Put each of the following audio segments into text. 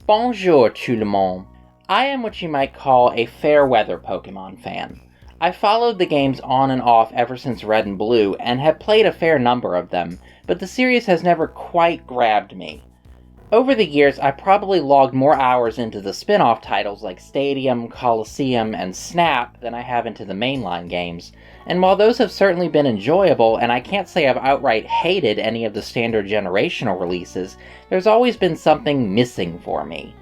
Bonjour tout le monde. I am what you might call a fair-weather Pokémon fan. I followed the games on and off ever since Red and Blue, and have played a fair number of them, but the series has never quite grabbed me. Over the years, I probably logged more hours into the spin-off titles like Stadium, Colosseum, and Snap than I have into the mainline games, and while those have certainly been enjoyable, and I can't say I've outright hated any of the standard generational releases, there's always been something missing for me.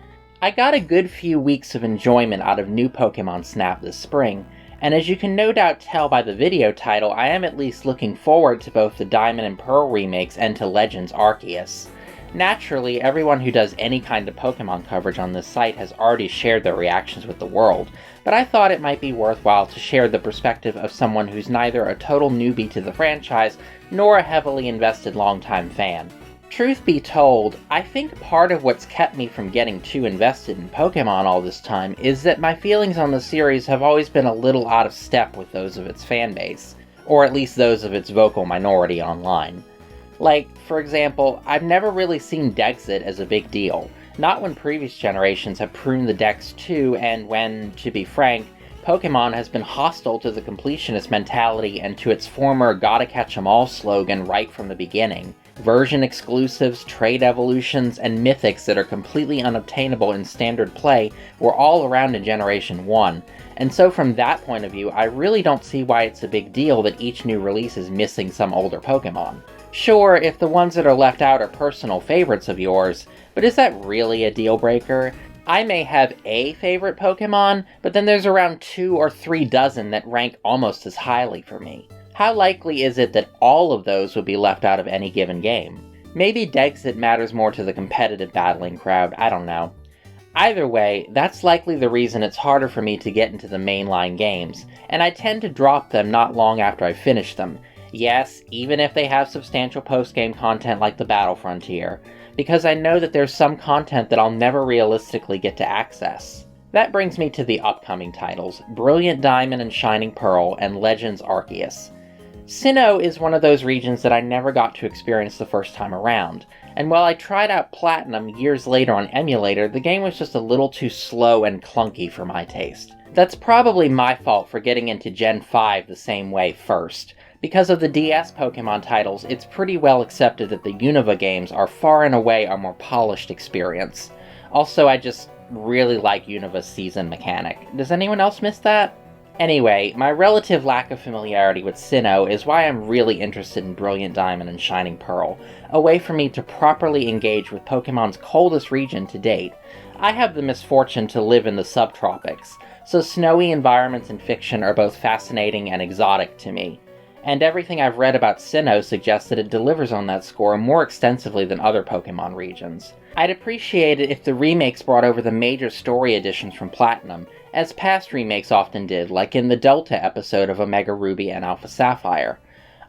I got a good few weeks of enjoyment out of new Pokémon Snap this spring, and as you can no doubt tell by the video title, I am at least looking forward to both the Diamond and Pearl remakes and to Legends Arceus. Naturally, everyone who does any kind of Pokémon coverage on this site has already shared their reactions with the world, but I thought it might be worthwhile to share the perspective of someone who's neither a total newbie to the franchise, nor a heavily invested longtime fan. Truth be told, I think part of what's kept me from getting too invested in Pokémon all this time is that my feelings on the series have always been a little out of step with those of its fanbase, or at least those of its vocal minority online. Like, for example, I've never really seen Dexit as a big deal, not when previous generations have pruned the Dex too, and when, to be frank, Pokémon has been hostile to the completionist mentality and to its former gotta catch 'em all slogan right from the beginning. Version exclusives, trade evolutions, and mythics that are completely unobtainable in standard play were all around in Generation 1, and so from that point of view, I really don't see why it's a big deal that each new release is missing some older Pokémon. Sure, if the ones that are left out are personal favorites of yours, but is that really a deal breaker? I may have a favorite Pokémon, but then there's around 2 or 3 dozen that rank almost as highly for me. How likely is it that all of those would be left out of any given game? Maybe Dexit matters more to the competitive battling crowd, I don't know. Either way, that's likely the reason it's harder for me to get into the mainline games, and I tend to drop them not long after I finish them. Yes, even if they have substantial post-game content like the Battle Frontier, because I know that there's some content that I'll never realistically get to access. That brings me to the upcoming titles, Brilliant Diamond and Shining Pearl, and Legends Arceus. Sinnoh is one of those regions that I never got to experience the first time around, and while I tried out Platinum years later on emulator, the game was just a little too slow and clunky for my taste. That's probably my fault for getting into Gen 5 the same way first. Because of the DS Pokémon titles, it's pretty well accepted that the Unova games are far and away a more polished experience. Also, I just really like Unova's season mechanic. Does anyone else miss that? Anyway, my relative lack of familiarity with Sinnoh is why I'm really interested in Brilliant Diamond and Shining Pearl, a way for me to properly engage with Pokemon's coldest region to date. I have the misfortune to live in the subtropics, so snowy environments in fiction are both fascinating and exotic to me. And everything I've read about Sinnoh suggests that it delivers on that score more extensively than other Pokémon regions. I'd appreciate it if the remakes brought over the major story additions from Platinum, as past remakes often did, like in the Delta episode of Omega Ruby and Alpha Sapphire.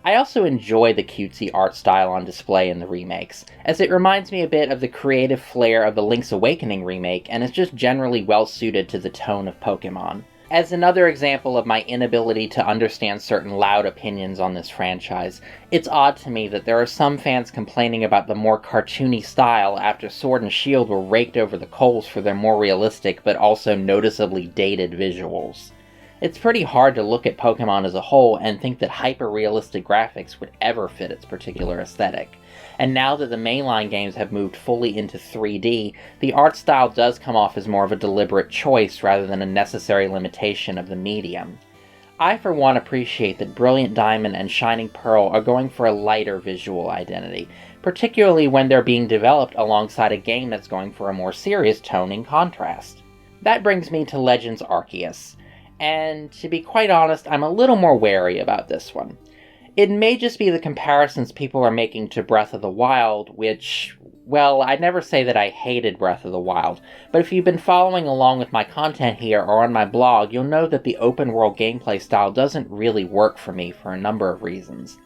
I also enjoy the cutesy art style on display in the remakes, as it reminds me a bit of the creative flair of the Link's Awakening remake, and is just generally well suited to the tone of Pokémon. As another example of my inability to understand certain loud opinions on this franchise, it's odd to me that there are some fans complaining about the more cartoony style after Sword and Shield were raked over the coals for their more realistic but also noticeably dated visuals. It's pretty hard to look at Pokémon as a whole and think that hyper-realistic graphics would ever fit its particular aesthetic. And now that the mainline games have moved fully into 3D, the art style does come off as more of a deliberate choice rather than a necessary limitation of the medium. I for one appreciate that Brilliant Diamond and Shining Pearl are going for a lighter visual identity, particularly when they're being developed alongside a game that's going for a more serious tone in contrast. That brings me to Legends Arceus, and to be quite honest, I'm a little more wary about this one. It may just be the comparisons people are making to Breath of the Wild, which, well, I'd never say that I hated Breath of the Wild, but if you've been following along with my content here or on my blog, you'll know that the open-world gameplay style doesn't really work for me for a number of reasons.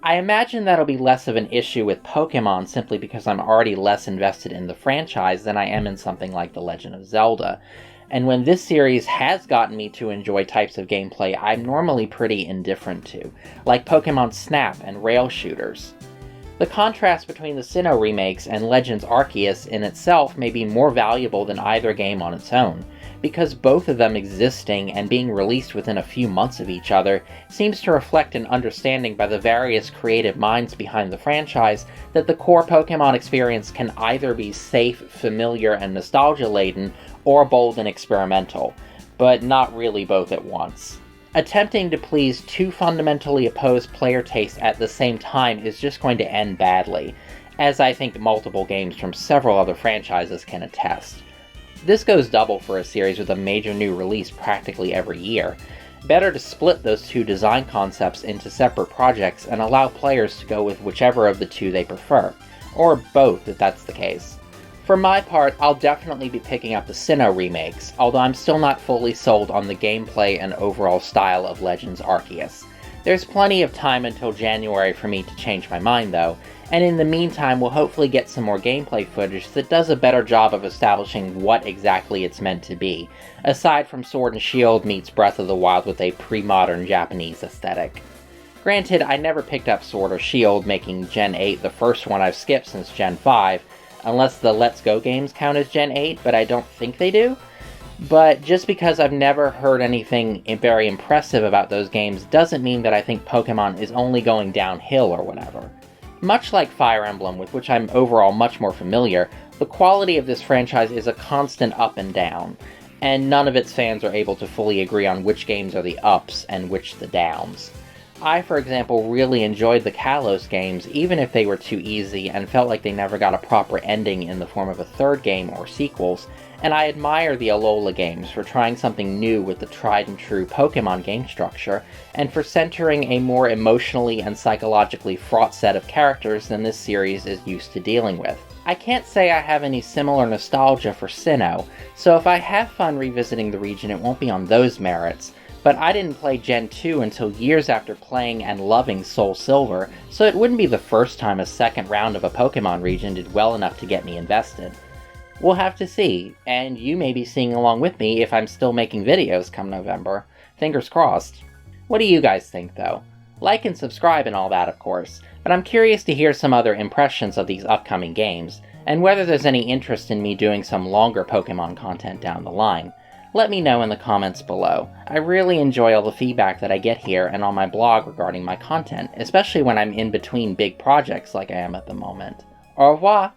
I imagine that'll be less of an issue with Pokémon simply because I'm already less invested in the franchise than I am in something like The Legend of Zelda, and when this series has gotten me to enjoy types of gameplay I'm normally pretty indifferent to, like Pokémon Snap and rail shooters. The contrast between the Sinnoh remakes and Legends Arceus in itself may be more valuable than either game on its own, because both of them existing and being released within a few months of each other seems to reflect an understanding by the various creative minds behind the franchise that the core Pokémon experience can either be safe, familiar, and nostalgia-laden, or bold and experimental, but not really both at once. Attempting to please two fundamentally opposed player tastes at the same time is just going to end badly, as I think multiple games from several other franchises can attest. This goes double for a series with a major new release practically every year. Better to split those two design concepts into separate projects and allow players to go with whichever of the two they prefer, or both if that's the case. For my part, I'll definitely be picking up the Sinnoh remakes, although I'm still not fully sold on the gameplay and overall style of Legends Arceus. There's plenty of time until January for me to change my mind though, and in the meantime we'll hopefully get some more gameplay footage that does a better job of establishing what exactly it's meant to be, aside from Sword and Shield meets Breath of the Wild with a pre-modern Japanese aesthetic. Granted, I never picked up Sword or Shield, making Gen 8 the first one I've skipped since Gen 5, unless the Let's Go games count as Gen 8, but I don't think they do. But just because I've never heard anything very impressive about those games doesn't mean that I think Pokémon is only going downhill or whatever. Much like Fire Emblem, with which I'm overall much more familiar, the quality of this franchise is a constant up and down, and none of its fans are able to fully agree on which games are the ups and which the downs. I, for example, really enjoyed the Kalos games, even if they were too easy and felt like they never got a proper ending in the form of a third game or sequels, and I admire the Alola games for trying something new with the tried and true Pokémon game structure, and for centering a more emotionally and psychologically fraught set of characters than this series is used to dealing with. I can't say I have any similar nostalgia for Sinnoh, so if I have fun revisiting the region it won't be on those merits, but I didn't play Gen 2 until years after playing and loving Soul Silver, so it wouldn't be the first time a second round of a Pokémon region did well enough to get me invested. We'll have to see, and you may be seeing along with me if I'm still making videos come November. Fingers crossed. What do you guys think, though? Like and subscribe and all that, of course, but I'm curious to hear some other impressions of these upcoming games, and whether there's any interest in me doing some longer Pokémon content down the line. Let me know in the comments below. I really enjoy all the feedback that I get here and on my blog regarding my content, especially when I'm in between big projects like I am at the moment. Au revoir!